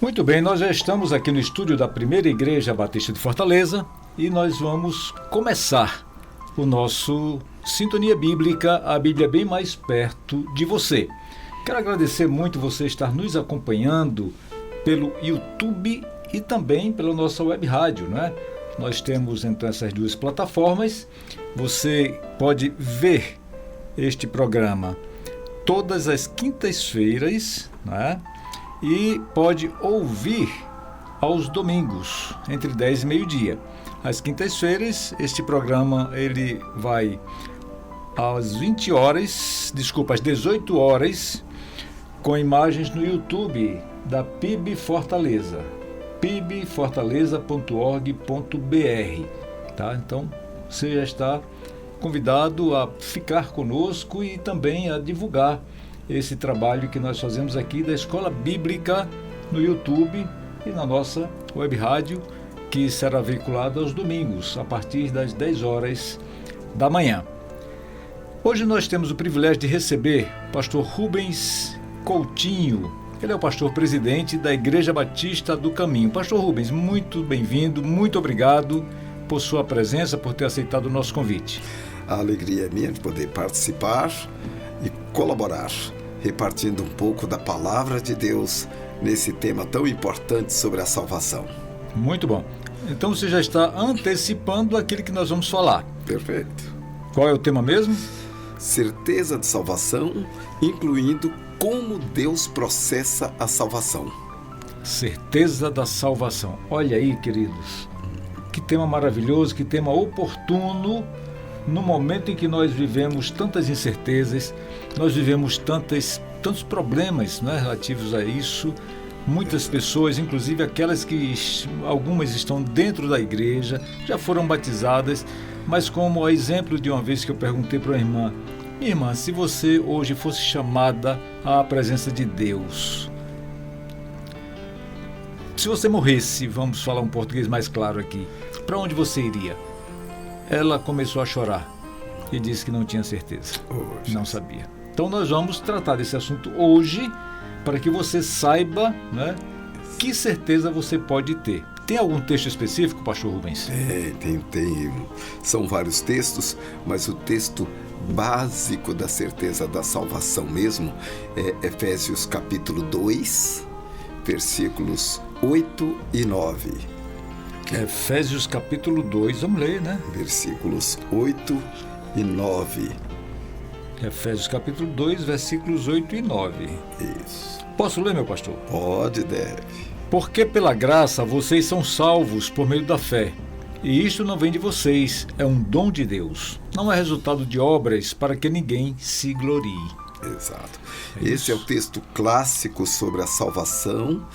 Muito bem, nós já estamos aqui no estúdio da Primeira Igreja Batista de Fortaleza e nós vamos começar o nosso Sintonia Bíblica, a Bíblia bem mais perto de você. Quero agradecer muito você estar nos acompanhando pelo YouTube e também pela nossa web rádio, né? Nós temos então essas duas plataformas. Você pode ver este programa todas as quintas-feiras, né? E pode ouvir aos domingos, entre 10 e meio-dia. Às quintas-feiras, este programa ele vai às 18 horas, com imagens no YouTube da PIB Fortaleza, pibfortaleza.org.br, tá? Então, você já está convidado a ficar conosco e também a divulgar esse trabalho que nós fazemos aqui da Escola Bíblica no YouTube e na nossa web rádio, que será veiculada aos domingos, a partir das 10 horas da manhã. Hoje nós temos o privilégio de receber o pastor Rubens Coutinho. Ele é o pastor presidente da Igreja Batista do Caminho. Pastor Rubens, muito bem-vindo, muito obrigado por sua presença, por ter aceitado o nosso convite. A alegria é minha de poder participar e colaborar, repartindo um pouco da palavra de Deus nesse tema tão importante sobre a salvação. Muito bom. Então você já está antecipando aquilo que nós vamos falar. Perfeito. Qual é o tema mesmo? Certeza de salvação, incluindo como Deus processa a salvação. Certeza da salvação. Olha aí, queridos, que tema maravilhoso, que tema oportuno, no momento em que nós vivemos tantas incertezas, nós vivemos tantos problemas, né, relativos a isso. Muitas pessoas, inclusive aquelas que algumas estão dentro da igreja, já foram batizadas, mas como a exemplo de uma vez que eu perguntei para uma irmã: minha irmã, se você hoje fosse chamada à presença de Deus, se você morresse, vamos falar um português mais claro aqui, para onde você iria? Ela começou a chorar e disse que não tinha certeza, não sabia. Então nós vamos tratar desse assunto hoje, para que você saiba, né, que certeza você pode ter. Tem algum texto específico, pastor Rubens? Tem. São vários textos, mas o texto básico da certeza da salvação mesmo é Efésios capítulo 2, versículos 8 e 9. Efésios capítulo 2, vamos ler, né? Versículos 8 e 9. Efésios capítulo 2, versículos 8 e 9. Isso. Posso ler, meu pastor? Pode, deve. Porque pela graça vocês são salvos por meio da fé. E isto não vem de vocês, é um dom de Deus. Não é resultado de obras para que ninguém se glorie. Exato. Esse é o texto clássico sobre a salvação,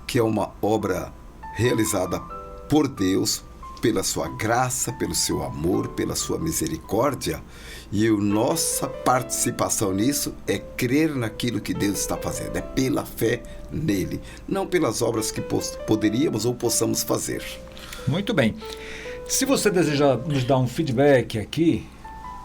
que é uma obra realizada por Deus, pela sua graça, pelo seu amor, pela sua misericórdia, e a nossa participação nisso é crer naquilo que Deus está fazendo, é pela fé nele, não pelas obras que poderíamos ou possamos fazer. Muito bem. Se você desejar nos dar um feedback aqui,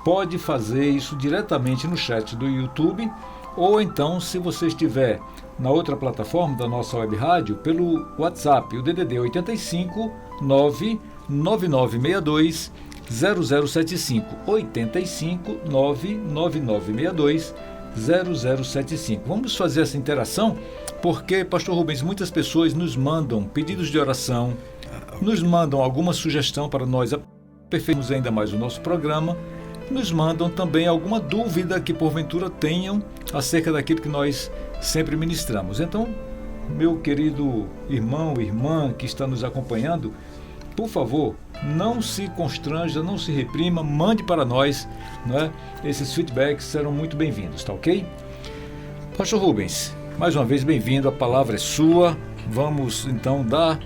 pode fazer isso diretamente no chat do YouTube, ou então, se você estiver na outra plataforma da nossa web rádio, pelo WhatsApp, o DDD 85 99962 0075, 85 99962 0075. Vamos fazer essa interação, porque, pastor Rubens, muitas pessoas nos mandam pedidos de oração, nos mandam alguma sugestão para nós aperfeiçoarmos ainda mais o nosso programa, nos mandam também alguma dúvida que porventura tenham acerca daquilo que nós sempre ministramos. Então, meu querido irmão, irmã que está nos acompanhando, por favor, não se constranja, não se reprima, mande para nós, né? Esses feedbacks serão muito bem-vindos, tá ok? Pastor Rubens, mais uma vez bem-vindo, a palavra é sua. Vamos então dar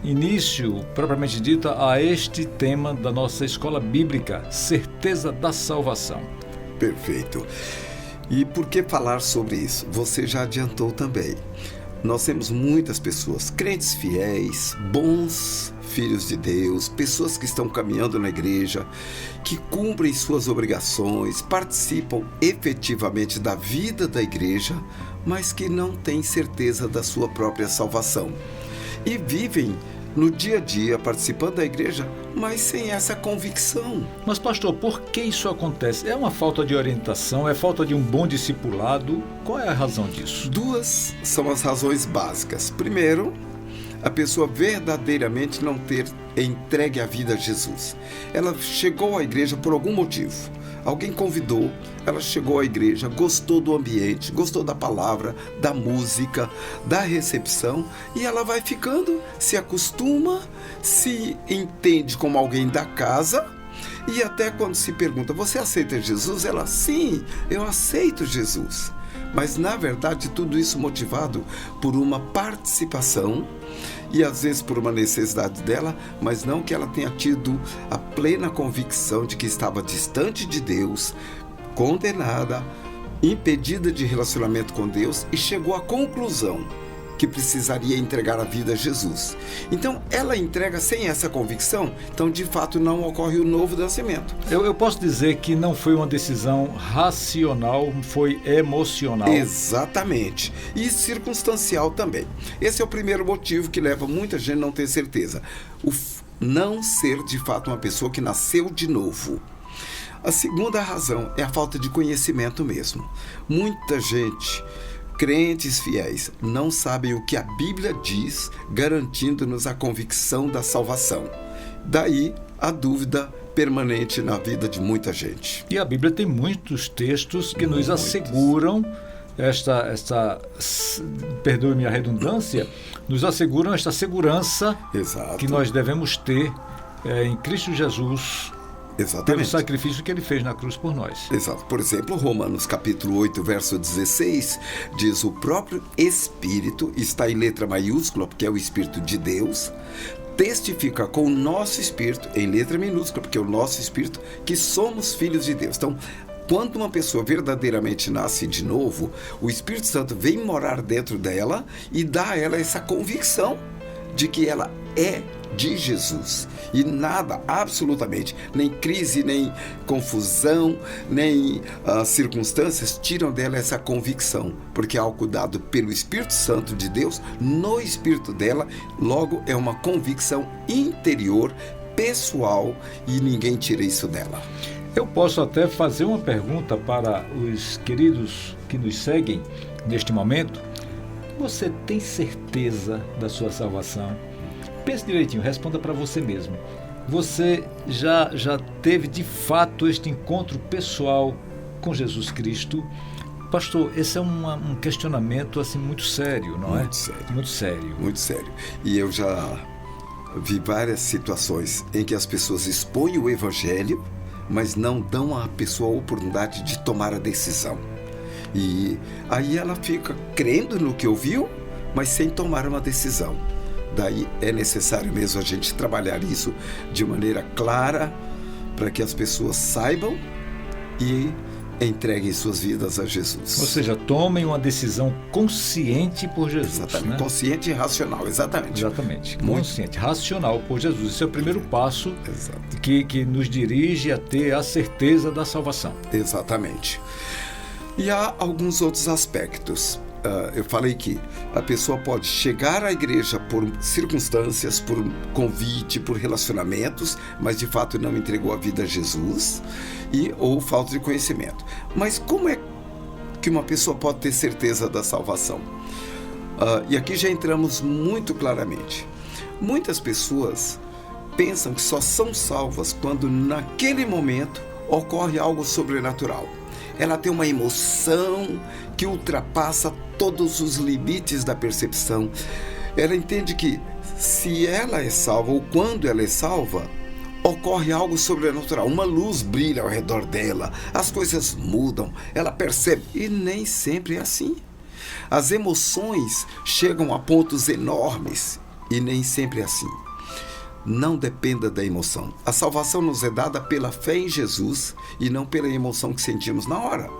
início, propriamente dita, a este tema da nossa escola bíblica, certeza da salvação. Perfeito. E por que falar sobre isso? Você já adiantou também. nós temos muitas pessoas, crentes fiéis, bons filhos de Deus, pessoas que estão caminhando na igreja, que cumprem suas obrigações, participam efetivamente da vida da igreja, mas que não têm certeza da sua própria salvação. E vivem no dia a dia, participando da igreja, mas sem essa convicção. Mas, pastor, por que isso acontece? É uma falta de orientação? É falta de um bom discipulado? Qual é a razão disso? Duas são as razões básicas. Primeiro, a pessoa verdadeiramente não ter entregue a vida a Jesus. Ela chegou à igreja por algum motivo. Alguém convidou, ela chegou à igreja, gostou do ambiente, gostou da palavra, da música, da recepção, e ela vai ficando, se acostuma, se entende como alguém da casa, e até quando se pergunta, você aceita Jesus? Ela, sim, eu aceito Jesus. Mas, na verdade, tudo isso motivado por uma participação e, às vezes, por uma necessidade dela, mas não que ela tenha tido a plena convicção de que estava distante de Deus, condenada, impedida de relacionamento com Deus e chegou à conclusão que precisaria entregar a vida a Jesus. Então, ela entrega sem essa convicção, então, de fato, não ocorre o novo nascimento. Eu posso dizer que não foi uma decisão racional, foi emocional. Exatamente. E circunstancial também. Esse é o primeiro motivo que leva muita gente a não ter certeza. O não ser, de fato, uma pessoa que nasceu de novo. A segunda razão é a falta de conhecimento mesmo. Muita gente, crentes fiéis, não sabem o que a Bíblia diz, garantindo-nos a convicção da salvação. Daí a dúvida permanente na vida de muita gente. E a Bíblia tem muitos textos que nos asseguram perdoe-me a redundância, nos asseguram esta segurança. Exato. Que nós devemos ter em Cristo Jesus. Exatamente. Pelo sacrifício que ele fez na cruz por nós. Exato. Por exemplo, Romanos capítulo 8, verso 16, diz: o próprio Espírito, está em letra maiúscula, porque é o Espírito de Deus, testifica com o nosso Espírito, em letra minúscula, porque é o nosso Espírito, que somos filhos de Deus. Então, quando uma pessoa verdadeiramente nasce de novo, o Espírito Santo vem morar dentro dela e dá a ela essa convicção de que ela é de Jesus. E nada, absolutamente, nem crise, nem confusão, nem circunstâncias tiram dela essa convicção, porque é algo dado pelo Espírito Santo de Deus no espírito dela. Logo, é uma convicção interior, pessoal, e ninguém tira isso dela. Eu posso até fazer uma pergunta para os queridos que nos seguem neste momento. Você tem certeza da sua salvação? Pense direitinho, responda para você mesmo. Você já teve de fato este encontro pessoal com Jesus Cristo? Pastor, esse é um questionamento assim, muito sério, não é? Muito sério. Muito sério. Muito sério. E eu já vi várias situações em que as pessoas expõem o Evangelho, mas não dão à pessoa a oportunidade de tomar a decisão. E aí ela fica crendo no que ouviu, mas sem tomar uma decisão. Daí é necessário mesmo a gente trabalhar isso de maneira clara, para que as pessoas saibam e entreguem suas vidas a Jesus. Ou seja, tomem uma decisão consciente por Jesus. Exatamente, né? Consciente e racional, exatamente. Exatamente, consciente, racional por Jesus. Esse é o primeiro passo que nos dirige a ter a certeza da salvação. Exatamente. E há alguns outros aspectos. Eu falei que a pessoa pode chegar à igreja por circunstâncias, por convite, por relacionamentos, mas de fato não entregou a vida a Jesus, ou falta de conhecimento. Mas como é que uma pessoa pode ter certeza da salvação? E aqui já entramos muito claramente. Muitas pessoas pensam que só são salvas quando naquele momento ocorre algo sobrenatural. Ela tem uma emoção que ultrapassa todos os limites da percepção. Ela entende que se ela é salva, ou quando ela é salva, ocorre algo sobrenatural. Uma luz brilha ao redor dela, as coisas mudam, ela percebe. E nem sempre é assim. As emoções chegam a pontos enormes e nem sempre é assim. Não dependa da emoção. A salvação nos é dada pela fé em Jesus e não pela emoção que sentimos na hora.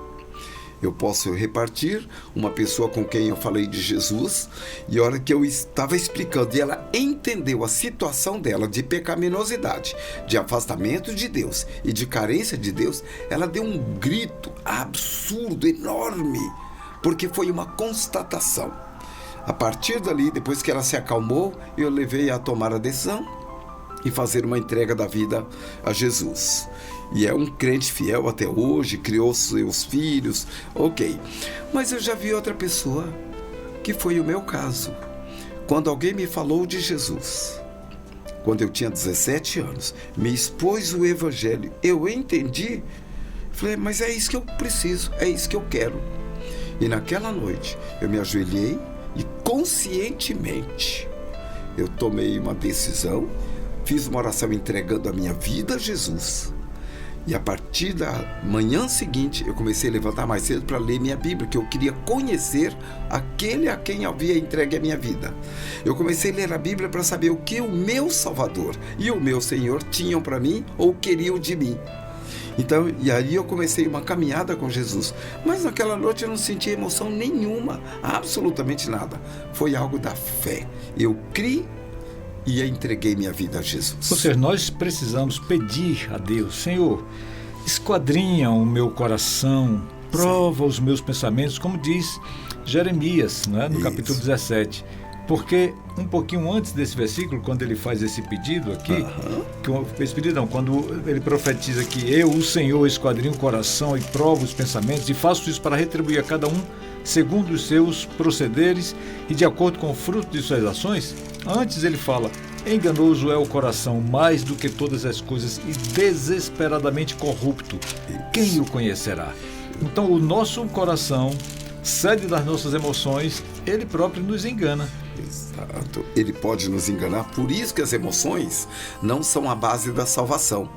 Eu posso repartir uma pessoa com quem eu falei de Jesus, e a hora que eu estava explicando e ela entendeu a situação dela de pecaminosidade, de afastamento de Deus e de carência de Deus, ela deu um grito absurdo, enorme, porque foi uma constatação. A partir dali, depois que ela se acalmou, eu levei a tomar a decisão e fazer uma entrega da vida a Jesus. E é um crente fiel até hoje, criou seus filhos, ok. Mas eu já vi outra pessoa, que foi o meu caso. Quando alguém me falou de Jesus, quando eu tinha 17 anos, me expôs o Evangelho, eu entendi, falei, mas é isso que eu preciso, é isso que eu quero. E naquela noite, eu me ajoelhei e conscientemente, eu tomei uma decisão, fiz uma oração entregando a minha vida a Jesus. E a partir da manhã seguinte, eu comecei a levantar mais cedo para ler minha Bíblia, que eu queria conhecer aquele a quem havia entregue a minha vida. Eu comecei a ler a Bíblia para saber o que o meu Salvador e o meu Senhor tinham para mim ou queriam de mim. Então, e aí eu comecei uma caminhada com Jesus. Mas naquela noite eu não senti emoção nenhuma, absolutamente nada. Foi algo da fé. Eu criei e entreguei minha vida a Jesus. Ou seja, nós precisamos pedir a Deus, Senhor, esquadrinha o meu coração, prova os meus pensamentos, como diz Jeremias, né, no capítulo 17. Porque um pouquinho antes desse versículo, quando ele faz esse pedido aqui, quando ele profetiza que eu, o Senhor, esquadrinho o coração e provo os pensamentos e faço isso para retribuir a cada um segundo os seus procederes e de acordo com o fruto de suas ações, antes ele fala, enganoso é o coração mais do que todas as coisas e desesperadamente corrupto. Quem o conhecerá? Então o nosso coração, sede das nossas emoções, ele próprio nos engana. Exato. Ele pode nos enganar, por isso que as emoções não são a base da salvação.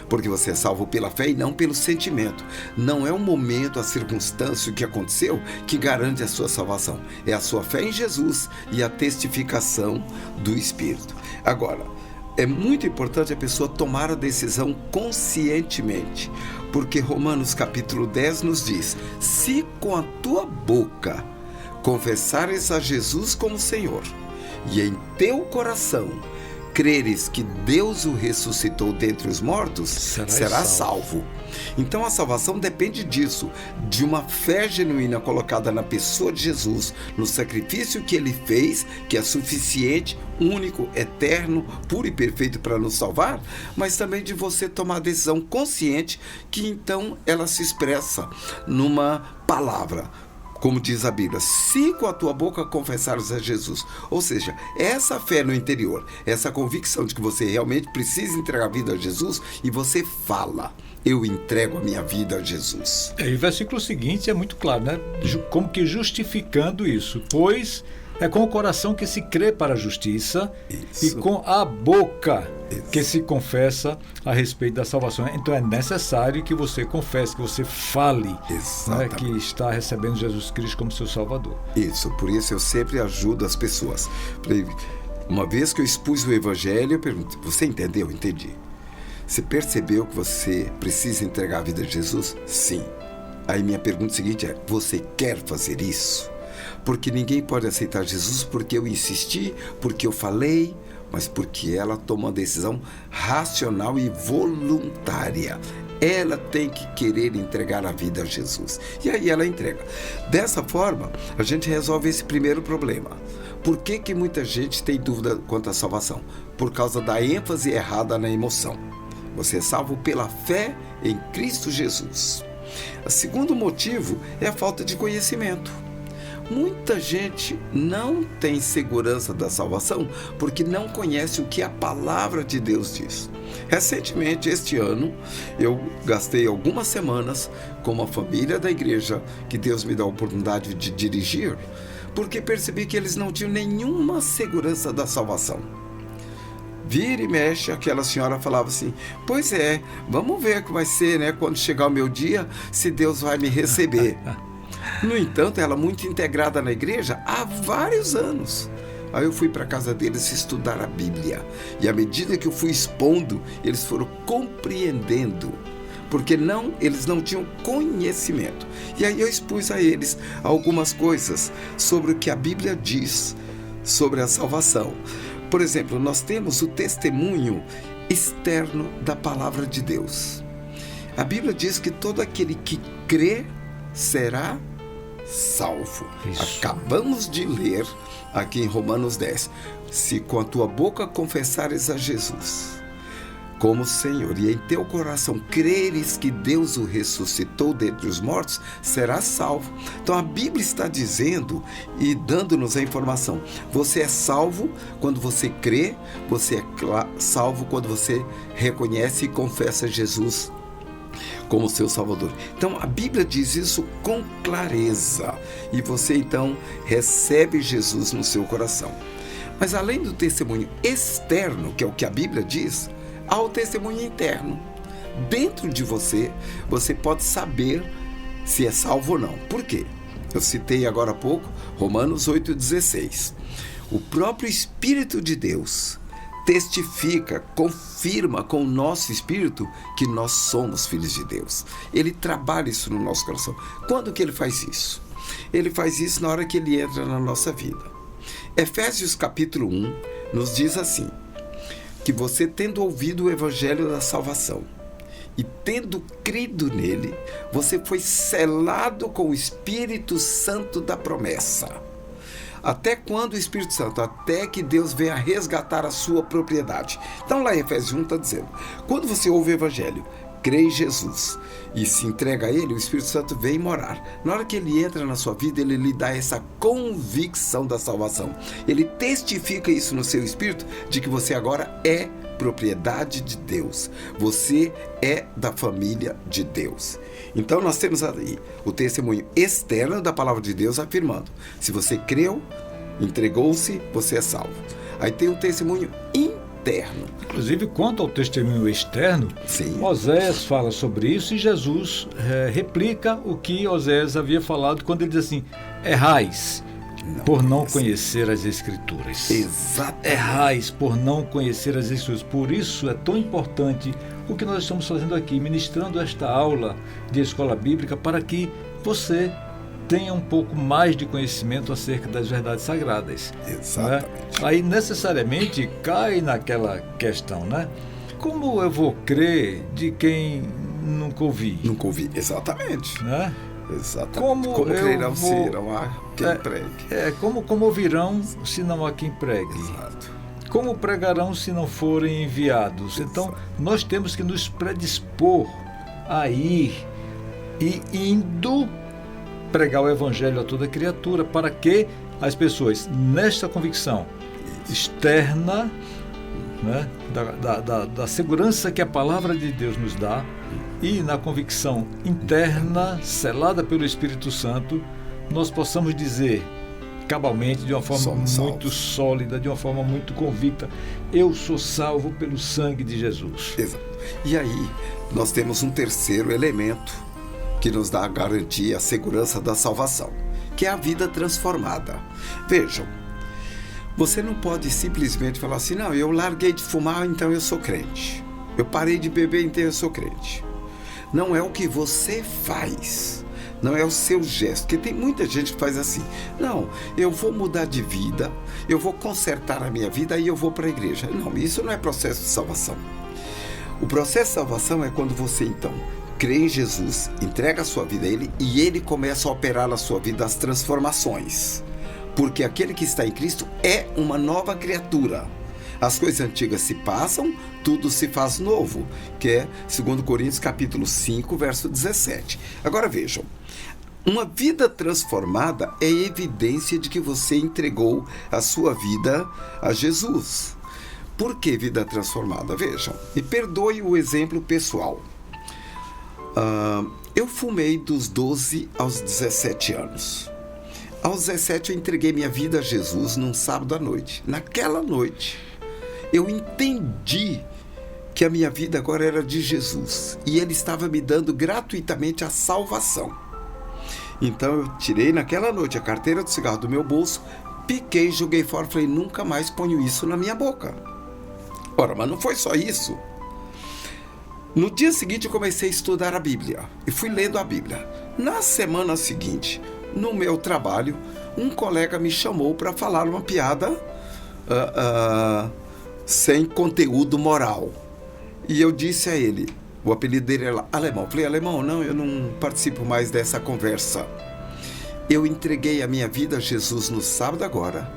Porque você é salvo pela fé e não pelo sentimento. Não é o momento, a circunstância, o que aconteceu, que garante a sua salvação. É a sua fé em Jesus e a testificação do Espírito. Agora, é muito importante a pessoa tomar a decisão conscientemente. Porque Romanos capítulo 10 nos diz, se com a tua boca confessares a Jesus como Senhor e em teu coração creres que Deus o ressuscitou dentre os mortos, será salvo. Então a salvação depende disso, de uma fé genuína colocada na pessoa de Jesus, no sacrifício que ele fez, que é suficiente, único, eterno, puro e perfeito para nos salvar, mas também de você tomar a decisão consciente que então ela se expressa numa palavra. Como diz a Bíblia, se com a tua boca confessares a Jesus. Ou seja, essa fé no interior, essa convicção de que você realmente precisa entregar a vida a Jesus e você fala, eu entrego a minha vida a Jesus. E o versículo seguinte é muito claro, né? Como que justificando isso. Pois é com o coração que se crê para a justiça e com a boca que se confessa a respeito da salvação. Então é necessário que você confesse, que você fale, né, que está recebendo Jesus Cristo como seu Salvador. Isso, por isso eu sempre ajudo as pessoas. Uma vez que eu expus o Evangelho, eu pergunto, você entendeu? Entendi. Você percebeu que você precisa entregar a vida a Jesus? Sim. Aí minha pergunta seguinte é, você quer fazer isso? Porque ninguém pode aceitar Jesus porque eu insisti, porque eu falei, mas porque ela toma uma decisão racional e voluntária. Ela tem que querer entregar a vida a Jesus. E aí ela entrega. Dessa forma, a gente resolve esse primeiro problema. Por que muita gente tem dúvida quanto à salvação? Por causa da ênfase errada na emoção. Você é salvo pela fé em Cristo Jesus. O segundo motivo é a falta de conhecimento. Muita gente não tem segurança da salvação porque não conhece o que a palavra de Deus diz. Recentemente, este ano, eu gastei algumas semanas com uma família da igreja que Deus me dá a oportunidade de dirigir, porque percebi que eles não tinham nenhuma segurança da salvação. Vira e mexe, aquela senhora falava assim, pois é, vamos ver o que vai ser, né, quando chegar o meu dia, se Deus vai me receber. No entanto, ela muito integrada na igreja há vários anos. Aí eu fui para a casa deles estudar a Bíblia. E à medida que eu fui expondo, eles foram compreendendo. porque eles não tinham conhecimento. E aí eu expus a eles algumas coisas sobre o que a Bíblia diz sobre a salvação. Por exemplo, nós temos o testemunho externo da palavra de Deus. A Bíblia diz que todo aquele que crê será salvo. Isso. Acabamos de ler aqui em Romanos 10. Se com a tua boca confessares a Jesus como Senhor e em teu coração creres que Deus o ressuscitou dentre os mortos, serás salvo. Então a Bíblia está dizendo e dando-nos a informação: você é salvo quando você crê, você é salvo quando você reconhece e confessa Jesus como seu Salvador. Então a Bíblia diz isso com clareza, e você então recebe Jesus no seu coração. Mas além do testemunho externo, que é o que a Bíblia diz, há o testemunho interno. Dentro de você, você pode saber se é salvo ou não. Por quê? Eu citei agora há pouco Romanos 8,16. O próprio Espírito de Deus testifica, confirma com o nosso espírito que nós somos filhos de Deus. Ele trabalha isso no nosso coração. Quando que ele faz isso? Ele faz isso na hora que ele entra na nossa vida. Efésios capítulo 1 nos diz assim: que você, tendo ouvido o evangelho da salvação e tendo crido nele, você foi selado com o Espírito Santo da promessa. Até quando o Espírito Santo? Até que Deus venha resgatar a sua propriedade. Então lá em Efésios 1 está dizendo: quando você ouve o evangelho, crê em Jesus e se entrega a ele, o Espírito Santo vem morar. Na hora que ele entra na sua vida, ele lhe dá essa convicção da salvação. Ele testifica isso no seu espírito, de que você agora é propriedade de Deus. Você é da família de Deus. Então nós temos aí o testemunho externo da palavra de Deus afirmando: se você creu, entregou-se, você é salvo. Aí tem o testemunho interno. Inclusive, quanto ao testemunho externo, Sim. Oséias fala sobre isso, e Jesus replica o que Oséias havia falado quando ele diz assim: errais por não conhecer as Escrituras. Exatamente. Errais por não conhecer as Escrituras. Por isso é tão importante o que nós estamos fazendo aqui, ministrando esta aula de escola bíblica, para que você tenha um pouco mais de conhecimento acerca das verdades sagradas. Exatamente. Né? Aí necessariamente cai naquela questão, né? Como eu vou crer de quem nunca ouvi? Nunca ouvi, exatamente. Né? Exatamente. Como crerão se não há quem pregue? Como ouvirão se não há quem pregue? Exato. Como pregarão se não forem enviados? Então, nós temos que nos predispor a ir e indo pregar o evangelho a toda criatura, para que as pessoas, nesta convicção externa, né, da segurança que a palavra de Deus nos dá, e na convicção interna, selada pelo Espírito Santo, nós possamos dizer cabalmente, de uma forma muito sólida, de uma forma muito convicta: eu sou salvo pelo sangue de Jesus. Exato. E aí nós temos um terceiro elemento que nos dá a garantia, a segurança da salvação, que é a vida transformada. Vejam, você não pode simplesmente falar assim: não, eu larguei de fumar, então eu sou crente. Eu parei de beber, então eu sou crente. Não é o que você faz, não é o seu gesto, porque tem muita gente que faz assim: não, eu vou mudar de vida, eu vou consertar a minha vida e eu vou para a igreja. Não, isso não é processo de salvação. O processo de salvação é quando você então crê em Jesus, entrega a sua vida a Ele e Ele começa a operar na sua vida as transformações. Porque aquele que está em Cristo é uma nova criatura. As coisas antigas se passam, tudo se faz novo, que é 2 Coríntios capítulo 5, verso 17. Agora vejam, uma vida transformada é evidência de que você entregou a sua vida a Jesus. Por que vida transformada? Vejam, me perdoe o exemplo pessoal. Eu fumei dos 12 aos 17 anos. Aos 17 eu entreguei minha vida a Jesus num sábado à noite. Naquela noite eu entendi que a minha vida agora era de Jesus e Ele estava me dando gratuitamente a salvação. Então eu tirei naquela noite a carteira do cigarro do meu bolso, piquei, joguei fora e falei: nunca mais ponho isso na minha boca. Ora, mas não foi só isso. No dia seguinte eu comecei a estudar a Bíblia e fui lendo a Bíblia. Na semana seguinte, no meu trabalho, um colega me chamou para falar uma piada sem conteúdo moral. E eu disse a ele, o apelido dele era Alemão. Falei, Alemão, não, eu não participo mais dessa conversa. Eu entreguei a minha vida a Jesus no sábado agora.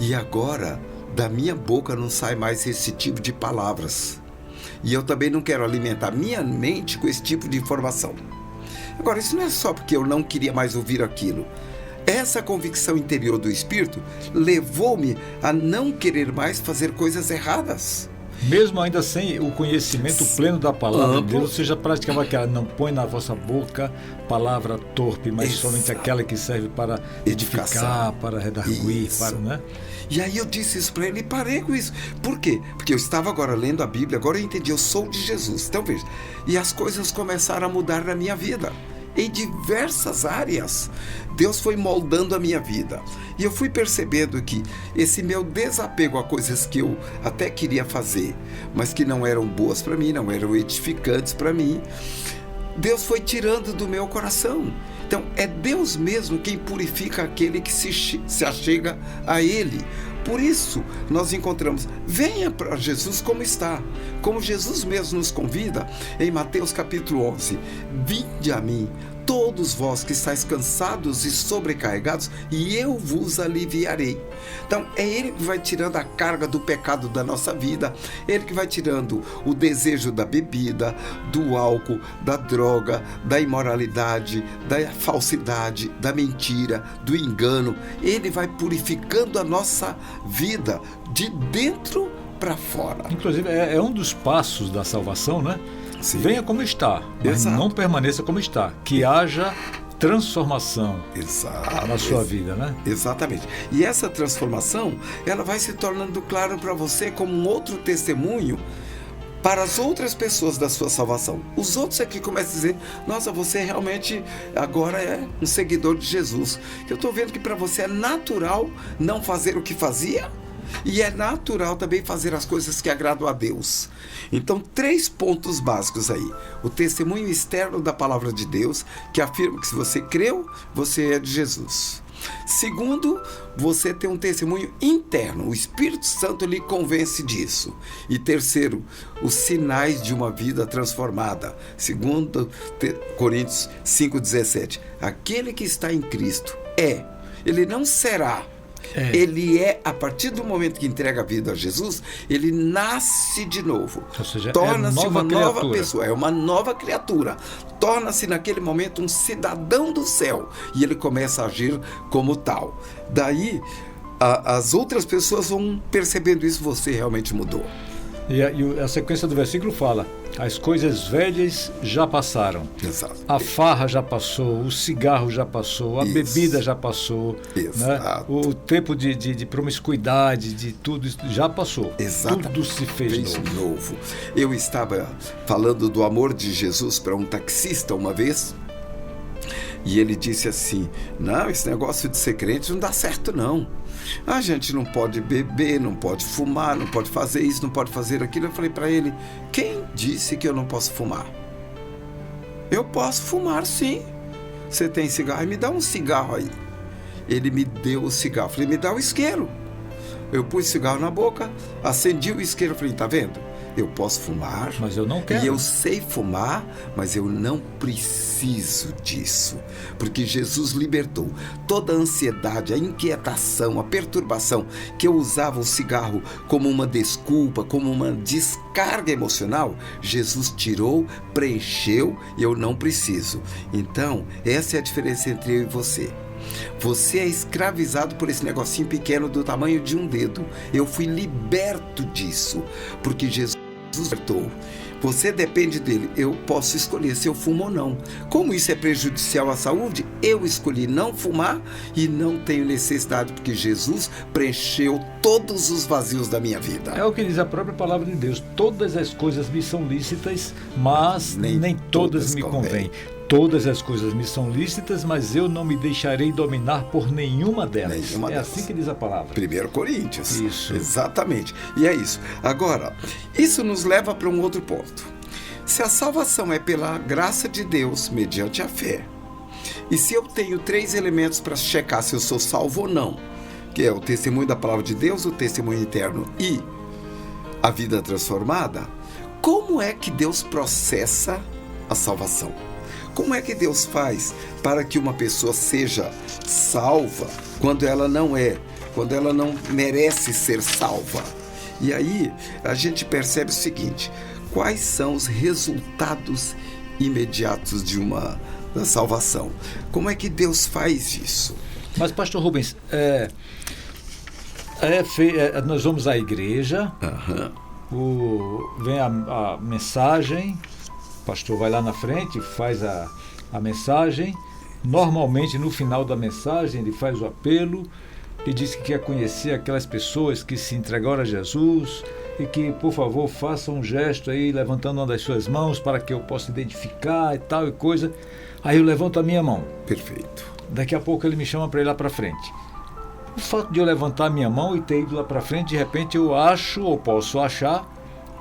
E agora, da minha boca não sai mais esse tipo de palavras. E eu também não quero alimentar minha mente com esse tipo de informação. Agora, isso não é só porque eu não queria mais ouvir aquilo. Essa convicção interior do Espírito levou-me a não querer mais fazer coisas erradas. Mesmo ainda sem o conhecimento pleno da palavra de Deus, você já praticava aquela, não põe na vossa boca palavra torpe, mas somente aquela que serve para edificar, para redarguir, para, né? E aí eu disse isso para ele e parei com isso. Por quê? Porque eu estava agora lendo a Bíblia, agora eu entendi, eu sou de Jesus. Então veja, e as coisas começaram a mudar na minha vida. Em diversas áreas, Deus foi moldando a minha vida. E eu fui percebendo que esse meu desapego a coisas que eu até queria fazer, mas que não eram boas para mim, não eram edificantes para mim, Deus foi tirando do meu coração. Então, é Deus mesmo quem purifica aquele que se achega a Ele. Por isso, nós encontramos, venha para Jesus como está. Como Jesus mesmo nos convida, em Mateus capítulo 11, vinde a mim, todos vós que estáis cansados e sobrecarregados, e eu vos aliviarei. Então, é Ele que vai tirando a carga do pecado da nossa vida, Ele que vai tirando o desejo da bebida, do álcool, da droga, da imoralidade, da falsidade, da mentira, do engano. Ele vai purificando a nossa vida de dentro para fora. Inclusive, é um dos passos da salvação, né? Sim. Venha como está, mas não permaneça como está. Que haja transformação na sua vida, né? Exatamente. E essa transformação, ela vai se tornando clara para você como um outro testemunho para as outras pessoas da sua salvação. Os outros aqui começam a dizer, nossa, você realmente agora é um seguidor de Jesus. Eu estou vendo que para você é natural não fazer o que fazia, e é natural também fazer as coisas que agradam a Deus. Então, 3 pontos básicos aí. O testemunho externo da palavra de Deus, que afirma que se você creu, você é de Jesus. Segundo, você tem um testemunho interno. O Espírito Santo lhe convence disso. E terceiro, os sinais de uma vida transformada. Segundo Coríntios 5,17. Aquele que está em Cristo ele não será. Ele a partir do momento que entrega a vida a Jesus, ele nasce de novo. Ou seja, torna-se uma nova pessoa, é uma nova criatura. Torna-se naquele momento um cidadão do céu. E ele começa a agir como tal. Daí, as outras pessoas vão percebendo isso, você realmente mudou. E a sequência do versículo fala, as coisas velhas já passaram. Exato. A farra já passou, o cigarro já passou, a bebida já passou, né? O tempo de promiscuidade, de tudo isso já passou. Exato. Tudo se fez novo. Eu estava falando do amor de Jesus para um taxista uma vez, e ele disse assim, não, esse negócio de ser crente não dá certo não. A gente não pode beber, não pode fumar, não pode fazer isso, não pode fazer aquilo. Eu falei para ele, quem disse que eu não posso fumar? Eu posso fumar sim. Você tem cigarro? Me dá um cigarro aí. Ele me deu o cigarro. Eu falei, me dá o isqueiro. Eu pus o cigarro na boca, acendi o isqueiro. Eu falei, tá vendo? Eu posso fumar, mas eu não quero. E eu sei fumar, mas eu não preciso disso. Porque Jesus libertou toda a ansiedade, a inquietação, a perturbação, que eu usava o cigarro como uma desculpa, como uma descarga emocional. Jesus tirou, preencheu e eu não preciso. Então, essa é a diferença entre eu e você. Você é escravizado por esse negocinho pequeno do tamanho de um dedo. Eu fui liberto disso, porque Jesus libertou. Você depende dele. Eu posso escolher se eu fumo ou não. Como isso é prejudicial à saúde, eu escolhi não fumar e não tenho necessidade, porque Jesus preencheu todos os vazios da minha vida. É o que diz a própria palavra de Deus. Todas as coisas me são lícitas, mas nem todas me convêm. Todas as coisas me são lícitas, mas eu não me deixarei dominar por nenhuma delas. Assim que diz a palavra. 1 Coríntios. Isso. Exatamente. E é isso. Agora, isso nos leva para um outro ponto. Se a salvação é pela graça de Deus, mediante a fé, e se eu tenho 3 elementos para checar se eu sou salvo ou não, que é o testemunho da palavra de Deus, o testemunho eterno e a vida transformada, como é que Deus processa a salvação? Como é que Deus faz para que uma pessoa seja salva quando ela não é, quando ela não merece ser salva? E aí a gente percebe o seguinte: quais são os resultados imediatos da salvação? Como é que Deus faz isso? Mas, pastor Rubens, nós vamos à igreja, vem a mensagem, o pastor vai lá na frente, faz a mensagem. Normalmente, no final da mensagem, ele faz o apelo e diz que quer conhecer aquelas pessoas que se entregaram a Jesus e que, por favor, façam um gesto aí, levantando uma das suas mãos para que eu possa identificar e tal e coisa. Aí eu levanto a minha mão. Perfeito. Daqui a pouco ele me chama para ir lá para frente. O fato de eu levantar a minha mão e ter ido lá para frente, de repente eu acho, ou posso achar,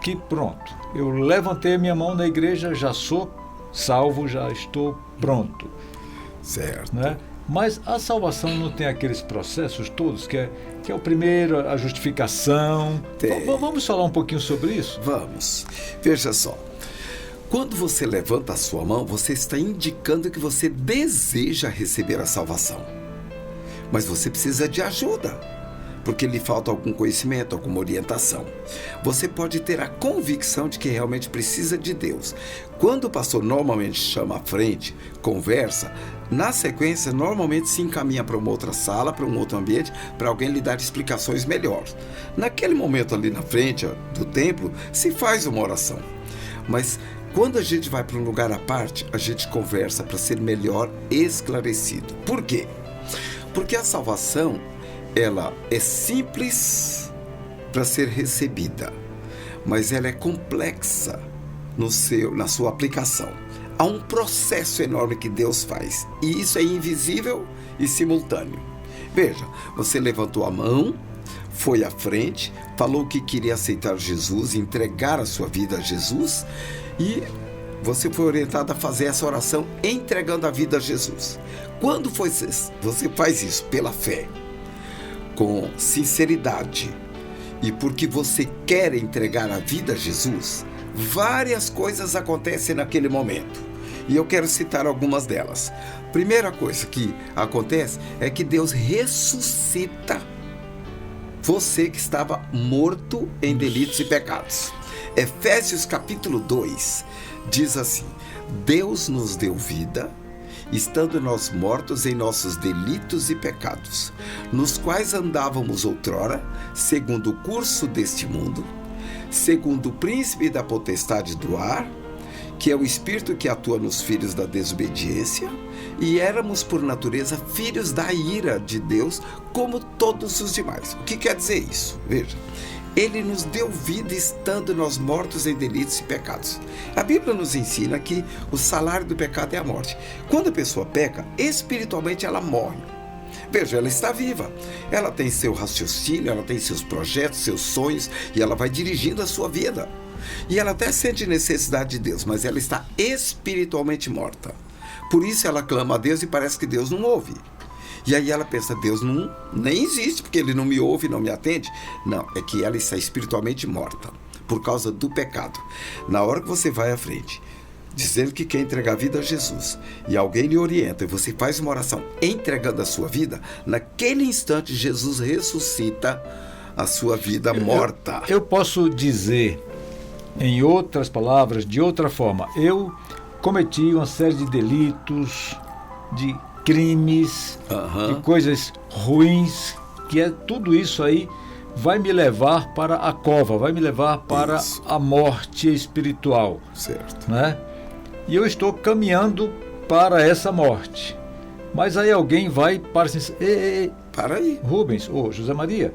que pronto, eu levantei a minha mão na igreja, já sou salvo, já estou pronto. Certo. Né? Mas a salvação não tem aqueles processos todos, que é o primeiro, a justificação. Vamos falar um pouquinho sobre isso? Vamos. Veja só. Quando você levanta a sua mão, você está indicando que você deseja receber a salvação. Mas você precisa de ajuda, porque lhe falta algum conhecimento, alguma orientação. Você pode ter a convicção de que realmente precisa de Deus. Quando o pastor normalmente chama à frente, conversa, na sequência normalmente se encaminha para uma outra sala, para um outro ambiente, para alguém lhe dar explicações melhores. Naquele momento ali na frente do templo, se faz uma oração. Mas quando a gente vai para um lugar à parte, a gente conversa para ser melhor esclarecido. Por quê? Porque a salvação, ela é simples para ser recebida, mas ela é complexa na sua aplicação. Há um processo enorme que Deus faz, e isso é invisível e simultâneo. Veja, você levantou a mão, foi à frente, falou que queria aceitar Jesus, entregar a sua vida a Jesus, e você foi orientado a fazer essa oração entregando a vida a Jesus. Quando você faz isso pela fé, com sinceridade, e porque você quer entregar a vida a Jesus, várias coisas acontecem naquele momento. E eu quero citar algumas delas. Primeira coisa que acontece é que Deus ressuscita você que estava morto em delitos e pecados. Efésios capítulo 2 diz assim: Deus nos deu vida, estando nós mortos em nossos delitos e pecados, nos quais andávamos outrora, segundo o curso deste mundo, segundo o príncipe da potestade do ar, que é o espírito que atua nos filhos da desobediência, e éramos por natureza filhos da ira de Deus, como todos os demais. O que quer dizer isso? Veja, Ele nos deu vida estando nós mortos em delitos e pecados. A Bíblia nos ensina que o salário do pecado é a morte. Quando a pessoa peca, espiritualmente ela morre. Veja, ela está viva, ela tem seu raciocínio, ela tem seus projetos, seus sonhos, e ela vai dirigindo a sua vida. E ela até sente necessidade de Deus, mas ela está espiritualmente morta. Por isso ela clama a Deus e parece que Deus não ouve. E aí ela pensa, Deus nem existe, porque Ele não me ouve, não me atende. Não, é que ela está espiritualmente morta, por causa do pecado. Na hora que você vai à frente, dizendo que quer entregar a vida a Jesus, e alguém lhe orienta, e você faz uma oração entregando a sua vida, naquele instante Jesus ressuscita a sua vida morta. Eu posso dizer, em outras palavras, de outra forma, eu cometi uma série de delitos, de crimes, de coisas ruins, que é tudo isso aí vai me levar para a cova, vai me levar para a morte espiritual. Certo. Né? E eu estou caminhando para essa morte. Mas aí alguém vai para assim, para aí. Rubens, José Maria,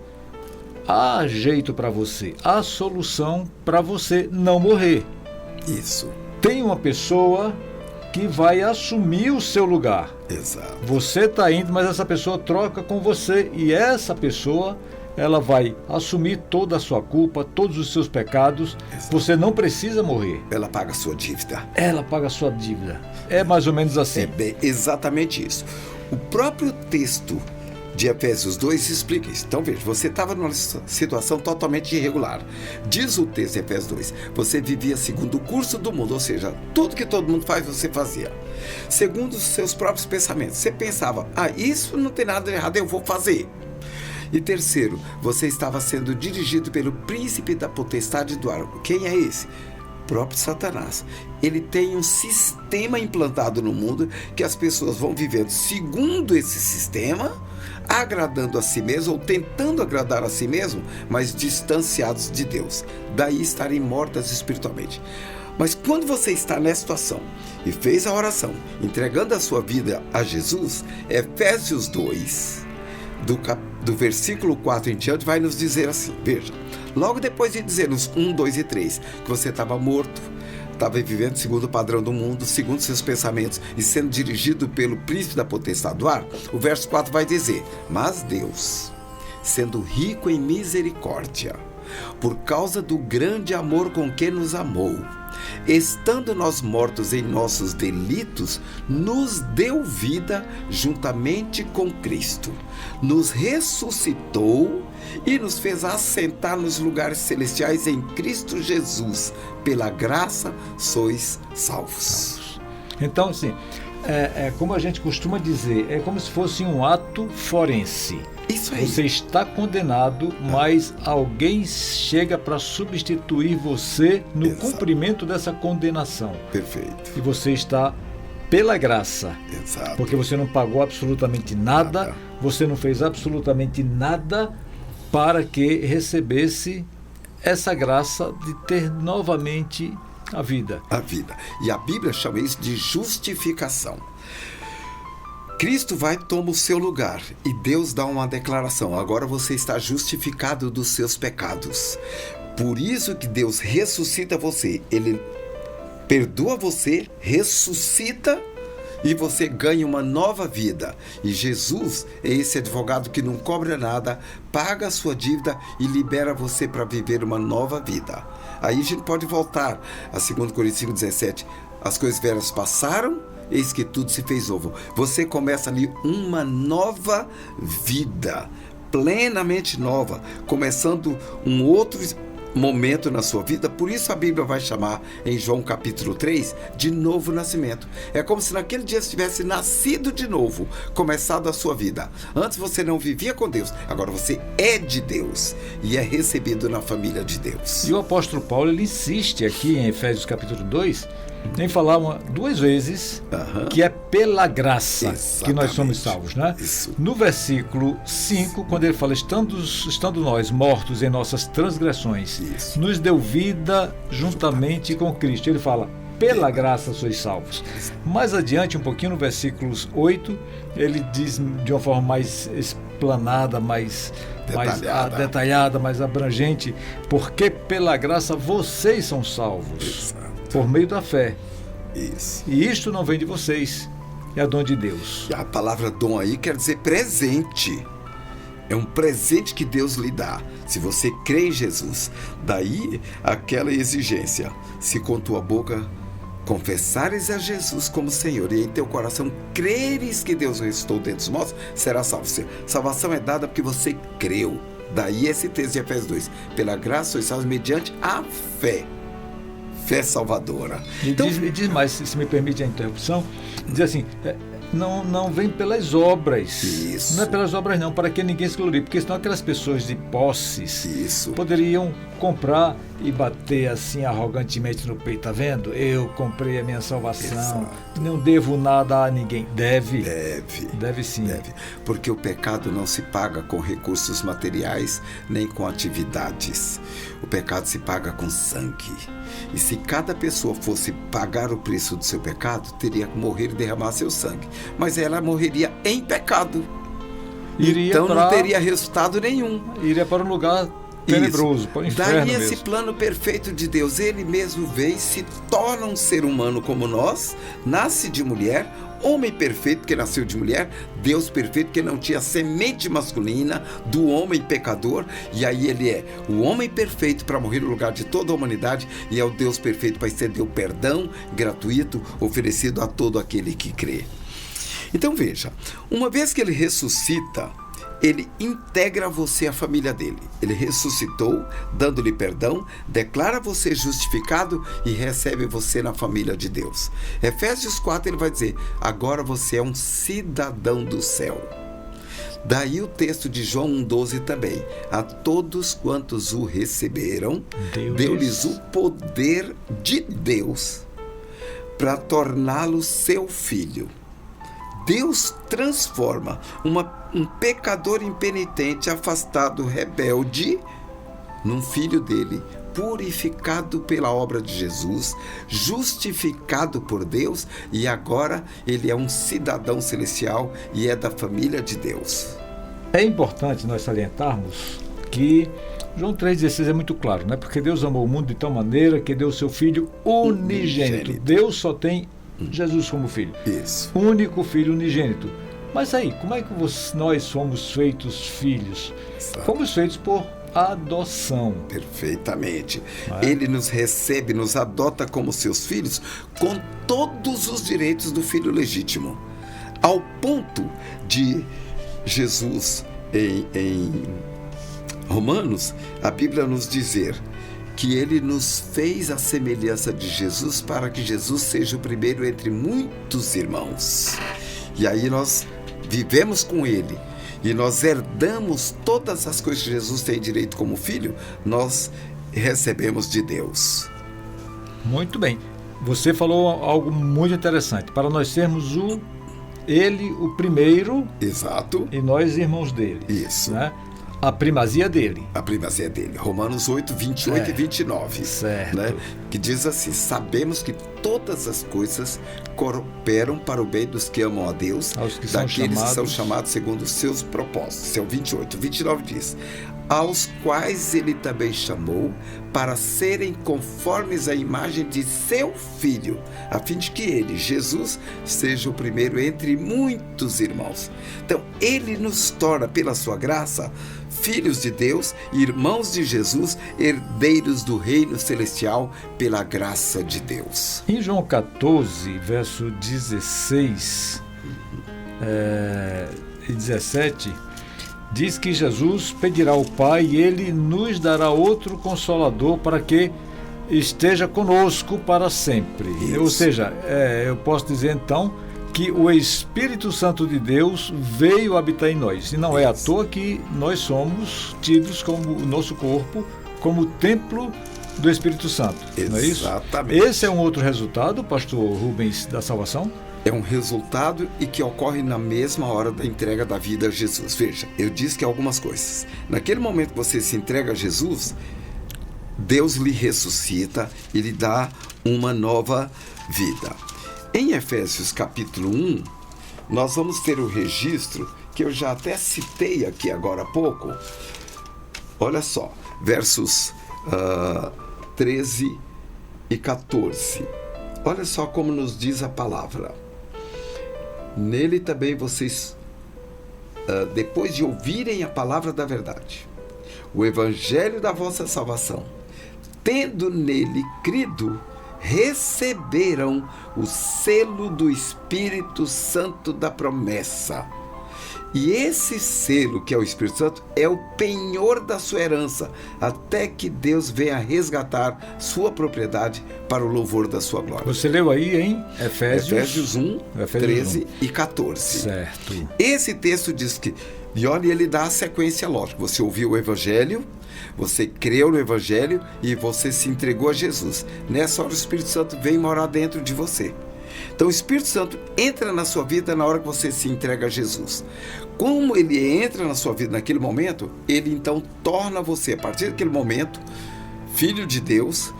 há jeito para você, há solução para você não morrer. Isso. Tem uma pessoa que vai assumir o seu lugar. Exato. Você está indo, mas essa pessoa troca com você, e essa pessoa ela vai assumir toda a sua culpa, todos os seus pecados. Exato. Você não precisa morrer. Ela paga a sua dívida. Ela paga a sua dívida. É mais ou menos assim. É bem, exatamente isso. O próprio texto de Efésios 2 explica isso. Então veja, você estava numa situação totalmente irregular. Diz o texto de Efésios 2, você vivia segundo o curso do mundo, ou seja, tudo que todo mundo faz, você fazia. Segundo os seus próprios pensamentos. Você pensava, isso não tem nada de errado, eu vou fazer. E terceiro, você estava sendo dirigido pelo príncipe da potestade do ar. Quem é esse? O próprio Satanás. Ele tem um sistema implantado no mundo que as pessoas vão vivendo segundo esse sistema, agradando a si mesmo ou tentando agradar a si mesmo, mas distanciados de Deus. Daí estarem mortas espiritualmente. Mas quando você está nessa situação e fez a oração, entregando a sua vida a Jesus, Efésios 2, do versículo 4 em diante, vai nos dizer assim, veja, logo depois de dizer nos 1, 2 e 3, que você estava morto, estava vivendo segundo o padrão do mundo, segundo seus pensamentos e sendo dirigido pelo príncipe da potestade do ar, o verso 4 vai dizer, mas Deus, sendo rico em misericórdia, por causa do grande amor com que nos amou, estando nós mortos em nossos delitos, nos deu vida juntamente com Cristo, nos ressuscitou e nos fez assentar nos lugares celestiais em Cristo Jesus. Pela graça sois salvos. Então, assim, como a gente costuma dizer, é como se fosse um ato forense. Isso aí. Você está condenado, mas alguém chega para substituir você no Exato. Cumprimento dessa condenação. Perfeito. E você está pela graça. Exato. Porque você não pagou absolutamente nada, você não fez absolutamente nada para que recebesse essa graça de ter novamente a vida. A vida. E a Bíblia chama isso de justificação. Cristo vai e toma o seu lugar e Deus dá uma declaração. Agora você está justificado dos seus pecados. Por isso que Deus ressuscita você. Ele perdoa você, ressuscita e você ganha uma nova vida. E Jesus é esse advogado que não cobra nada, paga a sua dívida e libera você para viver uma nova vida. Aí a gente pode voltar a 2 Coríntios 5,17. As coisas velhas passaram, eis que tudo se fez novo. Você começa ali uma nova vida, plenamente nova, começando um outro momento na sua vida. Por isso a Bíblia vai chamar em João capítulo 3 de novo nascimento. É como se naquele dia você tivesse nascido de novo, começado a sua vida. Antes você não vivia com Deus, agora você é de Deus e é recebido na família de Deus. E o apóstolo Paulo, ele insiste aqui em Efésios capítulo 2 em falar duas vezes que é pela graça. Exatamente. Que nós somos salvos, né? Isso. No versículo 5, quando ele fala, estando nós mortos em nossas transgressões, isso, nos deu vida juntamente com Cristo. Ele fala, pela graça sois salvos. Mais adiante, um pouquinho, no versículo 8, ele diz de uma forma mais explanada, mais detalhada, mais abrangente, porque pela graça vocês são salvos. Exato. Por meio da fé. Isso. E isto não vem de vocês, é dom de Deus. E a palavra dom aí quer dizer presente. É um presente que Deus lhe dá. Se você crê em Jesus, daí aquela exigência. Se com tua boca confessares a Jesus como Senhor e em teu coração creres que Deus ressuscitou dentre os mortos, será salvo. Salvação é dada porque você creu. Daí esse texto de Efésios 2. Pela graça sois salvos mediante a fé. Fé salvadora. Então, diz mais, se me permite a interrupção, diz assim, não vem pelas obras. Isso. Não é pelas obras não, para que ninguém se glorie, porque senão aquelas pessoas de posses poderiam comprar e bater assim arrogantemente no peito, tá vendo? Eu comprei a minha salvação. Exato. Não devo nada a ninguém. Deve sim. Deve, porque o pecado não se paga com recursos materiais nem com atividades. O pecado se paga com sangue. E se cada pessoa fosse pagar o preço do seu pecado, teria que morrer e derramar seu sangue. Mas ela morreria em pecado. Então não teria resultado nenhum. Iria para um lugar tenebroso, para o inferno Daí esse mesmo. plano perfeito de Deus, ele mesmo veio e se torna um ser humano como nós, nasce de mulher, homem perfeito que nasceu de mulher, Deus perfeito que não tinha semente masculina do homem pecador, e aí ele é o homem perfeito para morrer no lugar de toda a humanidade, e é o Deus perfeito para estender o perdão gratuito oferecido a todo aquele que crê. Então veja, uma vez que ele ressuscita, ele integra você à família dele. Ele ressuscitou, dando-lhe perdão, declara você justificado e recebe você na família de Deus. Efésios 4 ele vai dizer, agora você é um cidadão do céu. Daí o texto de João 1,12 também. A todos quantos o receberam, deu-lhes o poder de Deus para torná-lo seu filho. Deus transforma um pecador impenitente, afastado, rebelde, num filho dele, purificado pela obra de Jesus, justificado por Deus, e agora ele é um cidadão celestial e é da família de Deus. É importante nós salientarmos que João 3,16 é muito claro, né? Porque Deus amou o mundo de tal maneira que deu o seu Filho unigênito. Deus só tem Jesus como filho. Isso. Único filho unigênito. Mas aí, como é que nós somos feitos filhos? Exato. Fomos feitos por adoção. Perfeitamente. Ele nos recebe, nos adota como seus filhos, com todos os direitos do filho legítimo. Ao ponto de Jesus, em Romanos, a Bíblia nos dizer que ele nos fez a semelhança de Jesus para que Jesus seja o primeiro entre muitos irmãos. E aí nós vivemos com ele e nós herdamos todas as coisas que Jesus tem direito como filho, nós recebemos de Deus. Muito bem. Você falou algo muito interessante. Para nós sermos ele o primeiro. Exato. E nós irmãos dele. Isso. Né? A primazia dele. A primazia dele. Romanos 8, 28 e 29. Certo. Né? Que diz assim, sabemos que todas as coisas cooperam para o bem dos que amam a Deus, daqueles que são chamados segundo os seus propósitos. Esse é o 28. 29 diz, aos quais ele também chamou para serem conformes à imagem de seu Filho, a fim de que ele, Jesus, seja o primeiro entre muitos irmãos. Então, ele nos torna, pela sua graça, filhos de Deus, irmãos de Jesus, herdeiros do reino celestial pela graça de Deus. Em João 14, verso 16 e 17, diz que Jesus pedirá ao Pai e ele nos dará outro Consolador para que esteja conosco para sempre. Isso. Ou seja, eu posso dizer então que o Espírito Santo de Deus veio habitar em nós. E não é à toa que nós somos tidos como o nosso corpo, como templo do Espírito Santo. Não é isso? Exatamente. Esse é um outro resultado, pastor Rubens, da salvação? É um resultado e que ocorre na mesma hora da entrega da vida a Jesus. Veja, eu disse que algumas coisas. Naquele momento que você se entrega a Jesus, Deus lhe ressuscita e lhe dá uma nova vida. Em Efésios capítulo 1, nós vamos ter o registro que eu já até citei aqui agora há pouco. Olha só, versos 13 e 14. Olha só como nos diz a palavra. Nele também vocês, depois de ouvirem a palavra da verdade, o evangelho da vossa salvação, tendo nele crido, receberam o selo do Espírito Santo da promessa. E esse selo, que é o Espírito Santo, é o penhor da sua herança, até que Deus venha resgatar sua propriedade para o louvor da sua glória. Você leu aí em Efésios 1, 13 e 14. Certo. Esse texto diz que, e olha, ele dá a sequência lógica. Você ouviu o Evangelho, você creu no Evangelho e você se entregou a Jesus. Nessa hora o Espírito Santo vem morar dentro de você. Então o Espírito Santo entra na sua vida na hora que você se entrega a Jesus. Como ele entra na sua vida naquele momento, ele então torna você, a partir daquele momento, filho de Deus,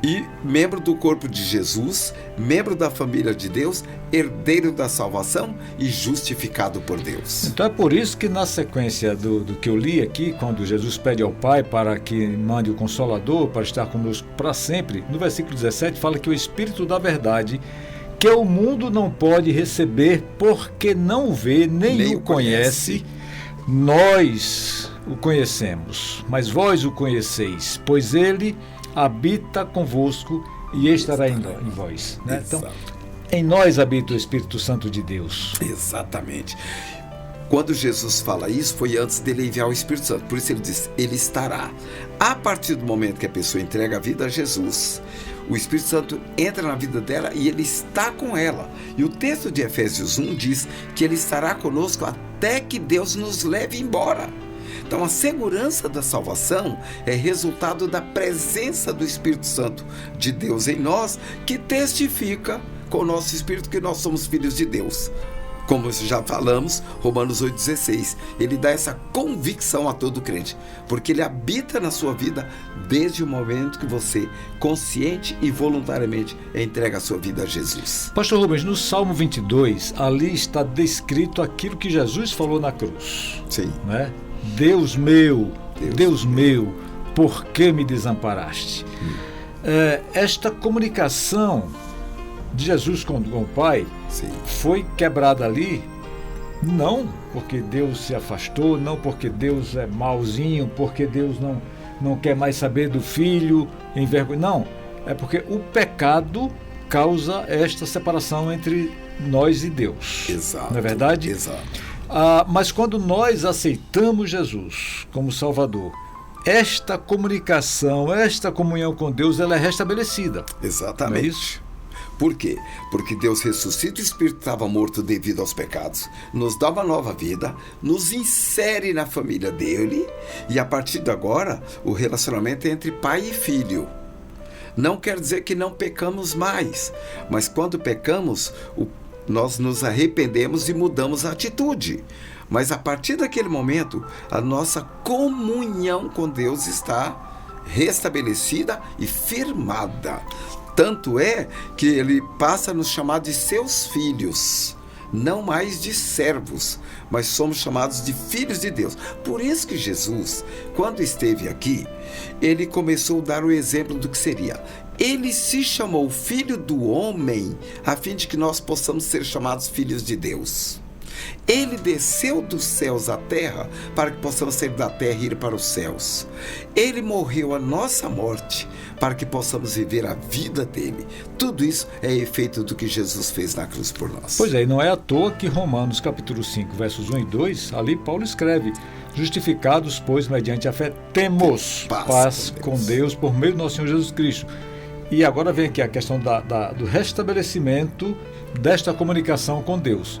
e membro do corpo de Jesus, membro da família de Deus, herdeiro da salvação e justificado por Deus. Então é por isso que na sequência do que eu li aqui, quando Jesus pede ao Pai para que mande o Consolador para estar conosco para sempre, no versículo 17 fala que o Espírito da verdade, que o mundo não pode receber porque não o vê, nem o conhece, nós o conhecemos, mas vós o conheceis, pois ele habita convosco e estará em vós. Né? Então, em nós habita o Espírito Santo de Deus. Exatamente. Quando Jesus fala isso, foi antes dele enviar o Espírito Santo. Por isso ele diz, ele estará. A partir do momento que a pessoa entrega a vida a Jesus, o Espírito Santo entra na vida dela e ele está com ela. E o texto de Efésios 1 diz que ele estará conosco até que Deus nos leve embora. Então a segurança da salvação é resultado da presença do Espírito Santo de Deus em nós, que testifica com o nosso espírito que nós somos filhos de Deus. Como já falamos, Romanos 8,16, ele dá essa convicção a todo crente, porque ele habita na sua vida desde o momento que você, consciente e voluntariamente, entrega a sua vida a Jesus. Pastor Rubens, no Salmo 22, ali está descrito aquilo que Jesus falou na cruz. Sim. Né? Deus meu, por que me desamparaste? Esta comunicação de Jesus com o Pai, sim, foi quebrada ali, não porque Deus se afastou, não porque Deus é mauzinho, porque Deus não quer mais saber do filho, não, é porque o pecado causa esta separação entre nós e Deus. Exato. Não é verdade? Exato. Mas quando nós aceitamos Jesus como Salvador, esta comunicação, esta comunhão com Deus, ela é restabelecida. Exatamente. Não é isso? Por quê? Porque Deus ressuscita o espírito que estava morto devido aos pecados, nos dá uma nova vida, nos insere na família dele, e a partir de agora o relacionamento é entre pai e filho. Não quer dizer que não pecamos mais, mas quando pecamos, nós nos arrependemos e mudamos a atitude. Mas a partir daquele momento, a nossa comunhão com Deus está restabelecida e firmada. Tanto é que ele passa a nos chamar de seus filhos, não mais de servos, mas somos chamados de filhos de Deus. Por isso que Jesus, quando esteve aqui, ele começou a dar o exemplo do que seria. Ele se chamou Filho do Homem, a fim de que nós possamos ser chamados filhos de Deus. Ele desceu dos céus à terra para que possamos sair da terra e ir para os céus. Ele morreu a nossa morte para que possamos viver a vida dele. Tudo isso é efeito do que Jesus fez na cruz por nós. Pois é, e não é à toa que Romanos capítulo 5, versos 1 e 2, ali Paulo escreve: justificados, pois, mediante a fé, temos paz com Deus por meio do nosso Senhor Jesus Cristo. E agora vem aqui a questão do restabelecimento desta comunicação com Deus.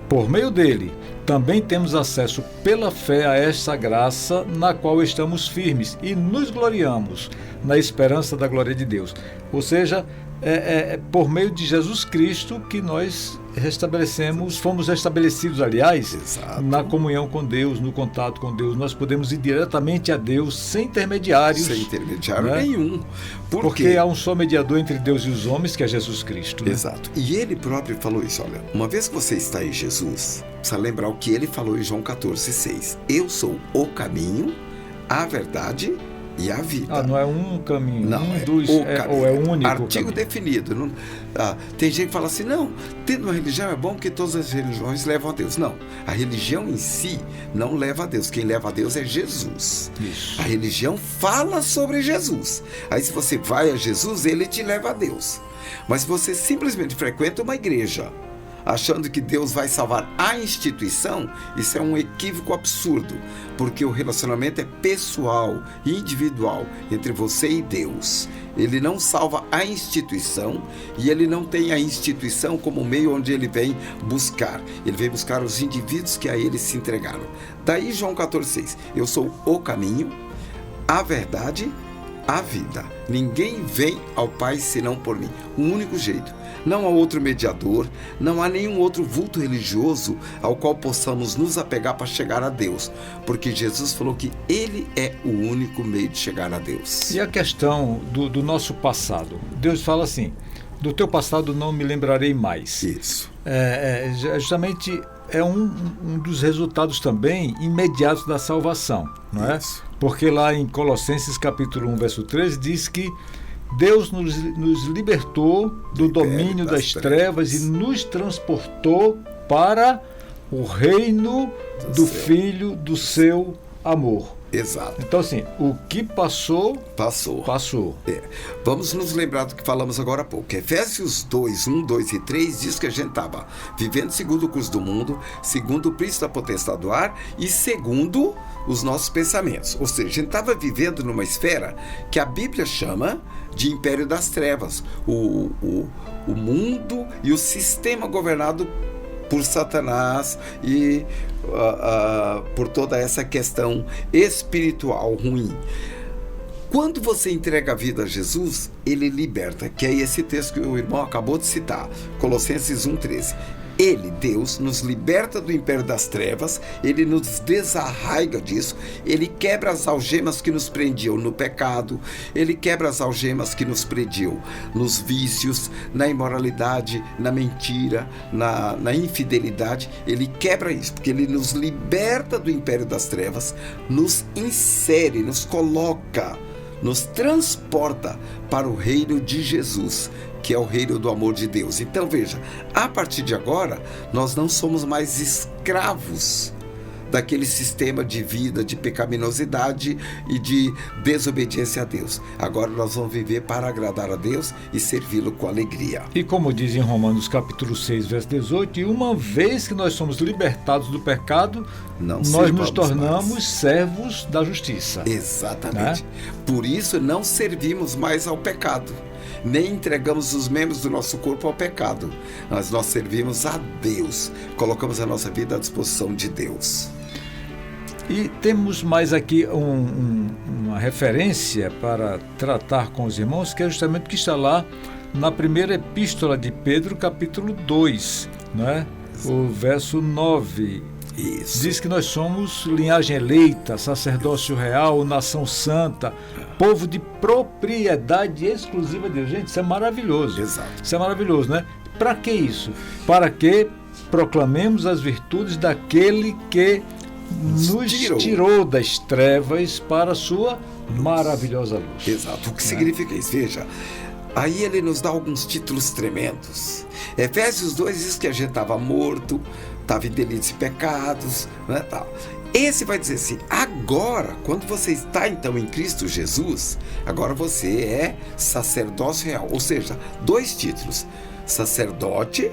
Por meio dele, também temos acesso pela fé a essa graça na qual estamos firmes e nos gloriamos na esperança da glória de Deus. Ou seja, é por meio de Jesus Cristo que nós fomos restabelecidos, aliás, exato, na comunhão com Deus, no contato com Deus. Nós podemos ir diretamente a Deus sem intermediários. Sem intermediário, né? Nenhum. Porque há um só mediador entre Deus e os homens, que é Jesus Cristo. Né? Exato. E ele próprio falou isso, olha, uma vez que você está em Jesus, precisa lembrar o que ele falou em João 14,6. Eu sou o caminho, a verdade e a vida. Não é um caminho, não, ou é um único artigo caminho. Definido. Não, tem gente que fala assim, não, tendo uma religião é bom porque todas as religiões levam a Deus. Não, a religião em si não leva a Deus. Quem leva a Deus é Jesus. Isso. A religião fala sobre Jesus. Aí se você vai a Jesus, ele te leva a Deus. Mas se você simplesmente frequenta uma igreja achando que Deus vai salvar a instituição, isso é um equívoco absurdo, porque o relacionamento é pessoal, individual, entre você e Deus. Ele não salva a instituição e ele não tem a instituição como meio onde ele vem buscar. Ele vem buscar os indivíduos que a ele se entregaram. Daí João 14,6. Eu sou o caminho, a verdade, a vida. Ninguém vem ao Pai senão por mim. O único jeito. Não há outro mediador, não há nenhum outro vulto religioso ao qual possamos nos apegar para chegar a Deus, porque Jesus falou que Ele é o único meio de chegar a Deus. E a questão do nosso passado? Deus fala assim, do teu passado não me lembrarei mais. Isso. Justamente é um dos resultados também imediatos da salvação, não é? Isso. Porque lá em Colossenses capítulo 1, verso 13, diz que Deus nos libertou do domínio das trevas e nos transportou para o reino do Filho do seu amor. Exato. Então, assim, o que passou. Vamos nos lembrar do que falamos agora há pouco. Efésios 2, 1, 2 e 3 diz que a gente estava vivendo segundo o curso do mundo, segundo o príncipe da potestade do ar e segundo os nossos pensamentos. Ou seja, a gente estava vivendo numa esfera que a Bíblia chama de império das trevas. O mundo e o sistema governado por Satanás e por toda essa questão espiritual ruim. Quando você entrega a vida a Jesus, Ele liberta, que é esse texto que o irmão acabou de citar, Colossenses 1,13. Ele, Deus, nos liberta do império das trevas, Ele nos desarraiga disso, Ele quebra as algemas que nos prendiam no pecado, Ele quebra as algemas que nos prendiam nos vícios, na imoralidade, na mentira, na infidelidade. Ele quebra isso, porque Ele nos liberta do império das trevas, nos insere, nos coloca, nos transporta para o reino de Jesus, que é o reino do amor de Deus. Então veja, a partir de agora, nós não somos mais escravos daquele sistema de vida, de pecaminosidade e de desobediência a Deus. Agora nós vamos viver para agradar a Deus e servi-lo com alegria. E como diz em Romanos capítulo 6, verso 18, e uma vez que nós somos libertados do pecado, nós nos tornamos servos da justiça. Exatamente. Por isso não servimos mais ao pecado, nem entregamos os membros do nosso corpo ao pecado, mas nós servimos a Deus, colocamos a nossa vida à disposição de Deus. E temos mais aqui uma referência para tratar com os irmãos, que é justamente o que está lá na primeira epístola de Pedro, capítulo 2, né? O verso 9. Isso. Diz que nós somos linhagem eleita, sacerdócio real, nação santa, povo de propriedade exclusiva de Deus. Gente, isso é maravilhoso. Exato. Isso é maravilhoso, né? Para que isso? Para que proclamemos as virtudes daquele que nos tirou das trevas para a sua maravilhosa luz. Exato. O que significa isso? Veja, aí ele nos dá alguns títulos tremendos. Efésios 2 diz que a gente estava morto, estava em delitos e pecados, né, tal. Esse vai dizer assim, agora, quando você está então em Cristo Jesus, agora você é sacerdócio real, ou seja, 2 títulos, sacerdote,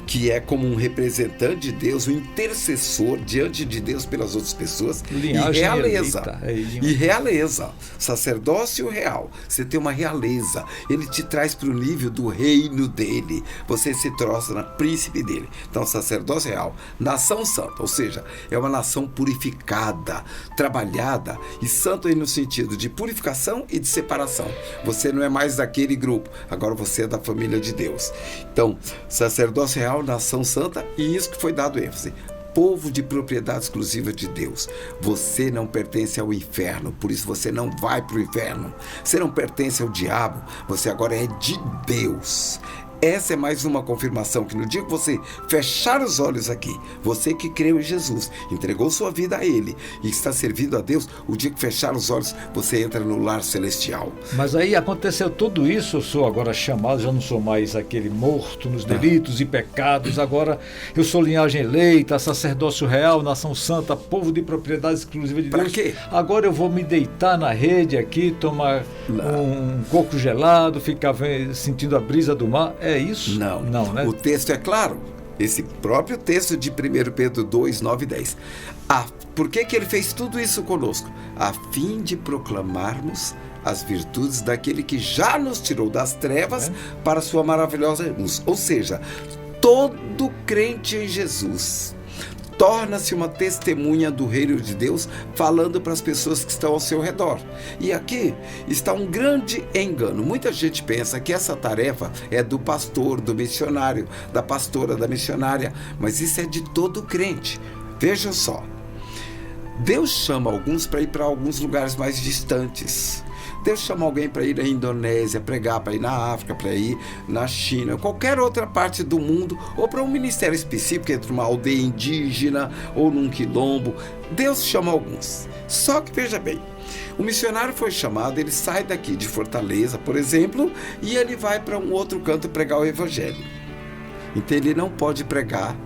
que é como um representante de Deus, um intercessor diante de Deus pelas outras pessoas, linhagem e realeza. Eleita. E realeza, sacerdócio real. Você tem uma realeza. Ele te traz para o nível do reino dele. Você se torna príncipe dele. Então, sacerdócio real, nação santa, ou seja, é uma nação purificada, trabalhada, e santo aí no sentido de purificação e de separação. Você não é mais daquele grupo, agora você é da família de Deus. Então, sacerdócio real, nação santa, e isso que foi dado ênfase, povo de propriedade exclusiva de Deus. Você não pertence ao inferno, por isso você não vai para o inferno. Você não pertence ao diabo, você agora é de Deus. Essa é mais uma confirmação que no dia que você fechar os olhos aqui, você que creu em Jesus, entregou sua vida a Ele e está servindo a Deus, o dia que fechar os olhos, você entra no lar celestial. Mas aí aconteceu tudo isso, eu sou agora chamado, já não sou mais aquele morto nos delitos e pecados, agora eu sou linhagem eleita, sacerdócio real, nação santa, povo de propriedade exclusiva de Deus. Para quê? Agora eu vou me deitar na rede aqui, tomar um coco gelado, ficar sentindo a brisa do mar. É isso? Não, né? O texto é claro. Esse próprio texto de 1 Pedro 2, 9 e 10. Por que ele fez tudo isso conosco? A fim de proclamarmos as virtudes daquele que já nos tirou das trevas para a sua maravilhosa luz. Ou seja, todo crente em Jesus, torna-se uma testemunha do reino de Deus, falando para as pessoas que estão ao seu redor. E aqui está um grande engano. Muita gente pensa que essa tarefa é do pastor, do missionário, da pastora, da missionária, mas isso é de todo crente. Vejam só, Deus chama alguns para ir para alguns lugares mais distantes. Deus chama alguém para ir à Indonésia, pregar, para ir na África, para ir na China, qualquer outra parte do mundo, ou para um ministério específico, entre uma aldeia indígena ou num quilombo. Deus chama alguns. Só que veja bem, o missionário foi chamado, ele sai daqui de Fortaleza, por exemplo, e ele vai para um outro canto pregar o evangelho. Então ele não pode pregar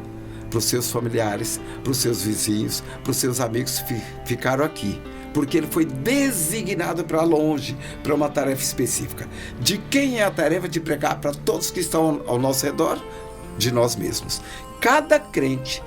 para os seus familiares, para os seus vizinhos, para os seus amigos que ficaram aqui, porque ele foi designado para longe, para uma tarefa específica. De quem é a tarefa de pregar para todos que estão ao nosso redor? De nós mesmos. Cada crente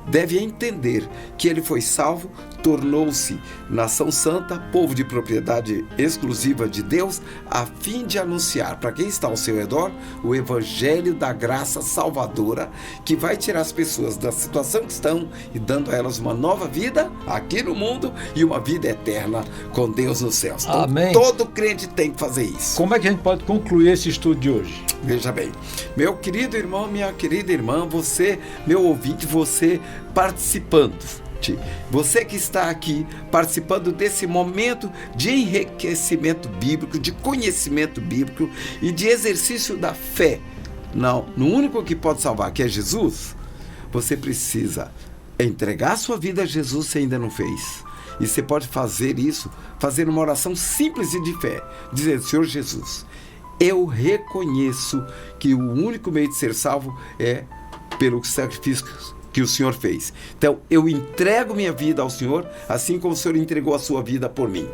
deve entender que ele foi salvo, tornou-se nação santa, povo de propriedade exclusiva de Deus, a fim de anunciar para quem está ao seu redor o evangelho da graça salvadora, que vai tirar as pessoas da situação que estão e dando a elas uma nova vida aqui no mundo e uma vida eterna com Deus nos céus. Então, amém. Todo crente tem que fazer isso. Como é que a gente pode concluir esse estudo de hoje? Veja bem, meu querido irmão, minha querida irmã, você, meu ouvinte, você participando, você que está aqui participando desse momento de enriquecimento bíblico, de conhecimento bíblico e de exercício da fé, no único que pode salvar, que é Jesus, você precisa entregar sua vida a Jesus se ainda não fez. E você pode fazer isso, fazendo uma oração simples e de fé, dizendo: Senhor Jesus, eu reconheço que o único meio de ser salvo é pelo sacrifício que o Senhor fez. Então, eu entrego minha vida ao Senhor, assim como o Senhor entregou a sua vida por mim.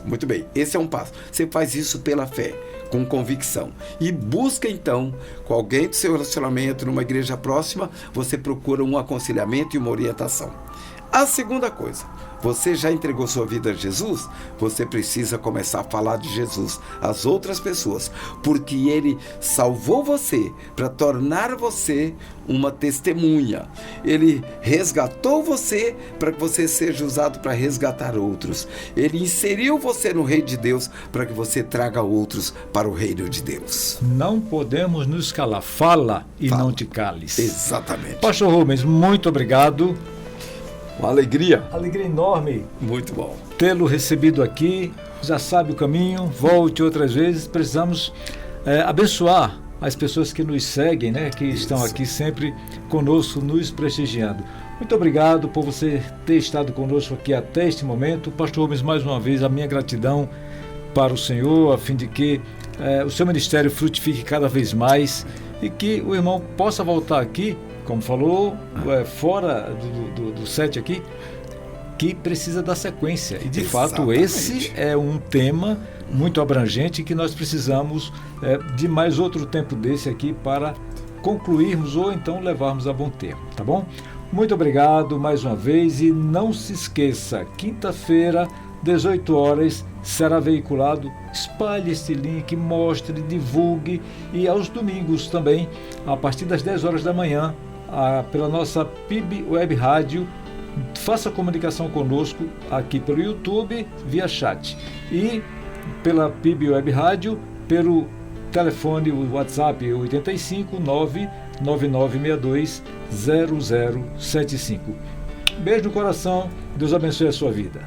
Muito bem, esse é um passo. Você faz isso pela fé, com convicção. E busca, então, com alguém do seu relacionamento, numa igreja próxima, você procura um aconselhamento e uma orientação. A segunda coisa, você já entregou sua vida a Jesus? Você precisa começar a falar de Jesus às outras pessoas, porque Ele salvou você para tornar você uma testemunha. Ele resgatou você para que você seja usado para resgatar outros. Ele inseriu você no reino de Deus para que você traga outros para o reino de Deus. Não podemos nos calar. Fala e não te cales. Exatamente. Pastor Rubens, muito obrigado. Uma alegria. Alegria enorme. Muito bom. Tê-lo recebido aqui. Já sabe o caminho. Volte outras vezes. Precisamos abençoar as pessoas que nos seguem, né? Que estão aqui sempre conosco, nos prestigiando. Muito obrigado por você ter estado conosco aqui até este momento. Pastor Rubens, mais uma vez, a minha gratidão para o Senhor, a fim de que o seu ministério frutifique cada vez mais e que o irmão possa voltar aqui, como falou, fora do set aqui, que precisa da sequência. E, de fato, esse é um tema muito abrangente que nós precisamos de mais outro tempo desse aqui para concluirmos ou então levarmos a bom termo, tá bom? Muito obrigado mais uma vez e não se esqueça, quinta-feira, 18 horas, será veiculado. Espalhe este link, mostre, divulgue, e aos domingos também, a partir das 10 horas da manhã, pela nossa PIB Web Rádio. Faça comunicação conosco aqui pelo YouTube, via chat, e pela PIB Web Rádio, pelo telefone, o WhatsApp 85 99962 0075. Beijo no coração, Deus abençoe a sua vida.